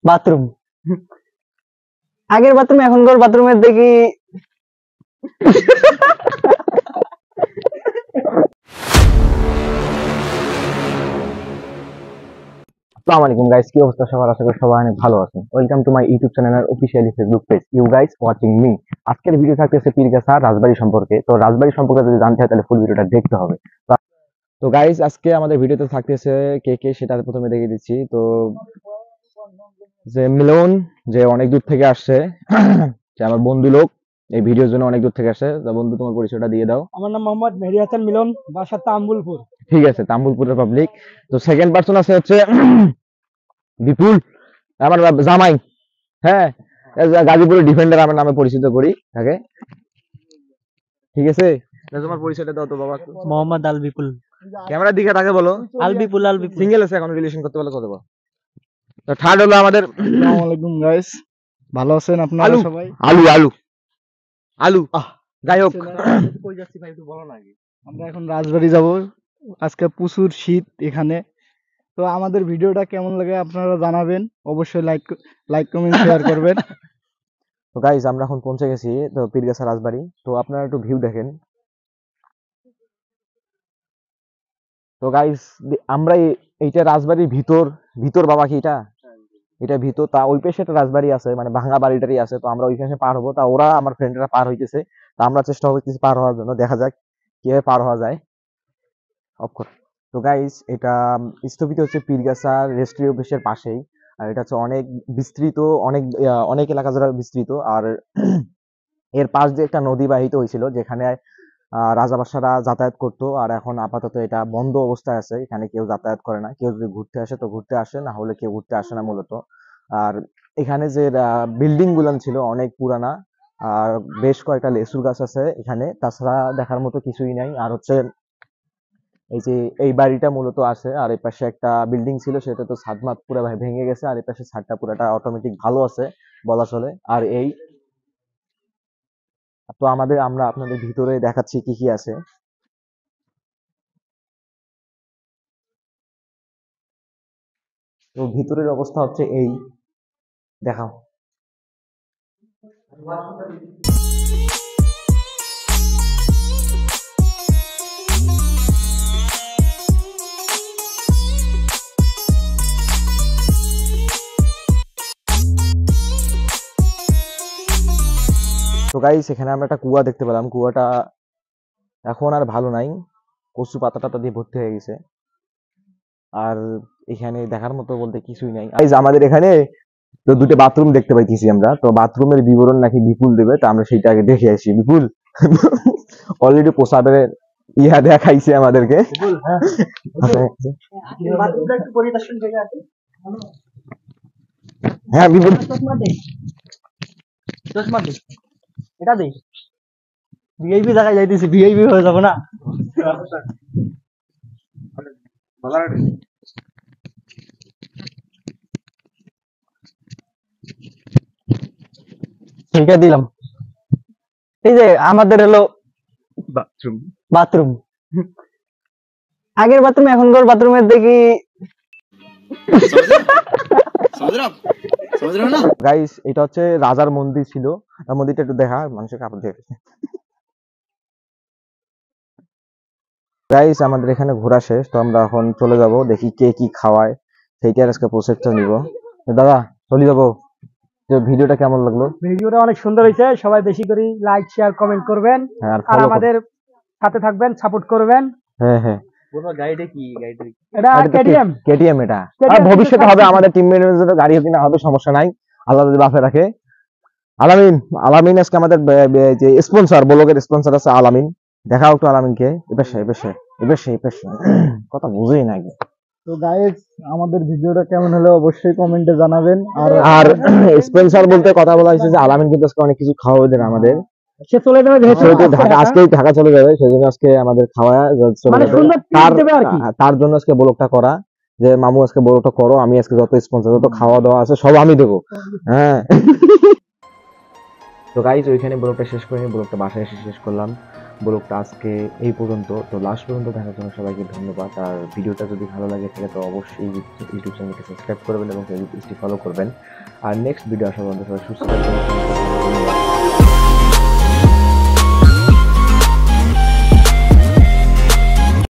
Bathroom আগের bathroom এখনকার বাথরুমের দেখি আসসালামু আলাইকুম গাইস, কি অবস্থা সবার? আশা করি সবাই অনেক ভালো আছেন। Welcome to my YouTube channel আর officially Facebook page, you guys watching me. আজকের ভিডিও থাকতেছে পীরগাছা রাজবাড়ি সম্পর্কে। তো রাজবাড়ি সম্পর্কে যদি জানতে হয় তাহলে ফুল ভিডিওটা দেখতে হবে। তো গাইস, আজকে আমাদের ভিডিওতে থাকতেছে কে কে সেটা প্রথমে দেখিয়ে দিচ্ছি। তো যে মিলন, যে অনেক দূর থেকে আসছে, যে আমার বন্ধু লোক, এই ভিডিওর জন্য অনেক দূর থেকে আসছে। তো বন্ধু, তোমার পরিচয়টা দিয়ে দাও। আমার নাম মোহাম্মদ মেহেদী হাসান মিলন, বাসা তাম্বুলপুর। ঠিক আছে, তাম্বুলপুরের পাবলিক। তো সেকেন্ড পার্সন আছে হচ্ছে বিপুল, আমার জামাই। হ্যাঁ, গাজীপুরের ডিফেন্ডার আমার নামে পরিচিত করি তাকে। ঠিক আছে, তোমার পরিচয়টা দাও তো বাবা। মোহাম্মদ আল বিপুল। ক্যামেরার দিকে তাকে বলো। আল বিপুল, আল বিপুল। সিঙ্গেল আছে, এখন রিলেশন করতে বলে কত বল। তো থার্ড হলো আমাদের আসসালামু আলাইকুম গাইস, ভালো আছেন আপনারা আলু সবাই? আলু আলু আলু যাই হোক, কই যাচ্ছি ভাই একটু বলো না আগে। আমরা এখন রাজবাড়ি যাব, আজকে প্রচুর শীত এখানে। তো আমাদের ভিডিওটা কেমন লাগে আপনারা জানাবেন, অবশ্যই লাইক কমেন্ট শেয়ার করবেন। তো গাইজ আমরা এখন পৌঁছে গেছি তো পীরগাছা রাজবাড়ি। তো আপনারা একটু ভিউ দেখেন। তো গাইজ আমরা এইটা রাজবাড়ির ভিতর ভিতর বাবা, কি এটা এটা ভিতর। তা ওই পাশে একটা রাজবাড়ি আছে, মানে ভাঙা বাড়িটারই আছে। তো আমরা ওই পাশে পার হবো। তা ওরা আমার ফ্রেন্ডরা পার হইতেছে, তা আমরা চেষ্টা করতেছি পার হওয়ার জন্য। দেখা যাক কিভাবে পার হওয়া যায়। অফকোর্স। তো গাইজ এটা স্থপিত হচ্ছে পীরগাছা রেজিস্ট্রি অফিসের পাশেই। আর এটা হচ্ছে অনেক বিস্তৃত, অনেক এলাকা জুড়ে বিস্তৃত। আর এর পাশ দিয়ে একটা নদী বাহিত হয়েছিল, যেখানে রাজাবাসারা যাতায়াত করতো। আর এখন আপাতত এটা বন্ধ অবস্থায় আছে, এখানে কেউ যাতায়াত করে না। কেউ যদি ঘুরতে আসে তো ঘুরতে আসে, না হলে কেউ ঘুরতে আসে না মূলত। আর এখানে যে বিল্ডিং গুলো ছিল অনেক পুরানা, আর বেশ কয়েকটা লেসুর গাছ আছে এখানে। তাছাড়া দেখার মতো কিছুই নাই। আর হচ্ছে এই যে এই বাড়িটা মূলত আছে। আর এই পাশে একটা বিল্ডিং ছিল, সেটা তো ছাদ মাত পুরো ভেঙে গেছে। আর এই পাশে ছাদটা পুরাটা অটোমেটিক ভালো আছে বলা চলে। আর এই তো আমরা আপনাদের ভিতরে দেখাচ্ছি কি কি আছে। তো ভিতরের অবস্থা হচ্ছে এই, দেখাও। তো গাইস, এখানে আমরা একটা কুয়া দেখতে পেলাম। কুয়াটা এখন আর ভালো নাই, কচু পাতা টাতা দিয়ে ভর্তি হয়ে গেছে। আর এখানে দেখার মতো বলতে কিছুই নাই। গাইস, আমাদের এখানে তো দুটো বাথরুম দেখতে পাইতেছি আমরা। তো বাথরুমের বিবরণ নাকি বিপুল দেবে, তো আমরা সেইটা আগে দেখে আসি। বিপুল অলরেডি প্রসাদের ইহা দেখাইছে আমাদেরকে। হ্যাঁ বিপুল, এটা দে, ভিআইপি জায়গায় যাইতেছি, ভিআইপি হয়ে যাবো না। সেইটা দিলাম। এই যে আমাদের হলো বাথরুম আগের বাথরুম এখনকার বাথরুমের দেখি গাইস, এটা হচ্ছে রাজার মন্দির ছিল। মন্দিরটা একটু দেখা, মানুষের কাপড় দিয়ে গাইস আমাদের এখানে ঘোরা শেষ। তো আমরা এখন চলে যাব, দেখি কে কি খাওয়ায় সেইটার আজকে প্রসেসটা নিব। দাদা চলে যাবো। তো ভিডিওটা কেমন লাগলো? ভিডিওটা অনেক সুন্দর হয়েছে, সবাই বেশি করে লাইক শেয়ার কমেন্ট করবেন। হ্যাঁ, আর আর follow আমাদের সাথে থাকবেন, সাপোর্ট করবেন। হ্যাঁ হ্যাঁ, এটা কেটিএম। কেটিএম এটা। আর KTM ভবিষ্যতে হবে আমাদের টিম ম্যানেজারের গাড়ি কিনা হবে, সমস্যা নাই, আল্লাহ যদি বাফে রাখে। আলামিন, আলামিন আজকে আমাদের যে স্পন্সর, ব্লগের স্পন্সর আছে আলামিন। দেখাও একটু আলামিনকে। এবার কথা বুঝেই না। তো গাইস, আমাদের ভিডিওটা কেমন হলো অবশ্যই কমেন্টে জানাবেন। আর স্পন্সর বলতে কথা বলা হয়েছে যে আলামিন কিন্তু আজকে অনেক কিছু খাওয়াবে দেন আমাদের। সে চলে যাবে যেহেতু আজকে ঢাকা চলে যাবে, সেজন্য আজকে আমাদের খাওয়া চলে মানে যাবে। সুন্দর treat দেবে আর কি। তার জন্য আজকে ব্লগটা করা, যে মামু আজকে ব্লগটা করো, আমি আজকে যত স্পন্সর যত খাওয়া দাওয়া আছে সব আমি দেবো। হ্যাঁ। তো গাইজ ওইখানে ব্লগটা শেষ করিনি, ব্লগটা বাসায় এসে শেষ করলাম। ব্লগটা আজকে এই পর্যন্ত। তো লাস্ট পর্যন্ত দেখার জন্য সবাইকে ধন্যবাদ। আর ভিডিওটা যদি ভালো লাগে থাকে তো অবশ্যই ইউটিউব চ্যানেলকে সাবস্ক্রাইব করবেন এবং ফেসবুক পেজটি ফলো করবেন। আর নেক্সট ভিডিও আসা পর্যন্ত সবাই সুস্থ থাকবেন। ধন্যবাদ।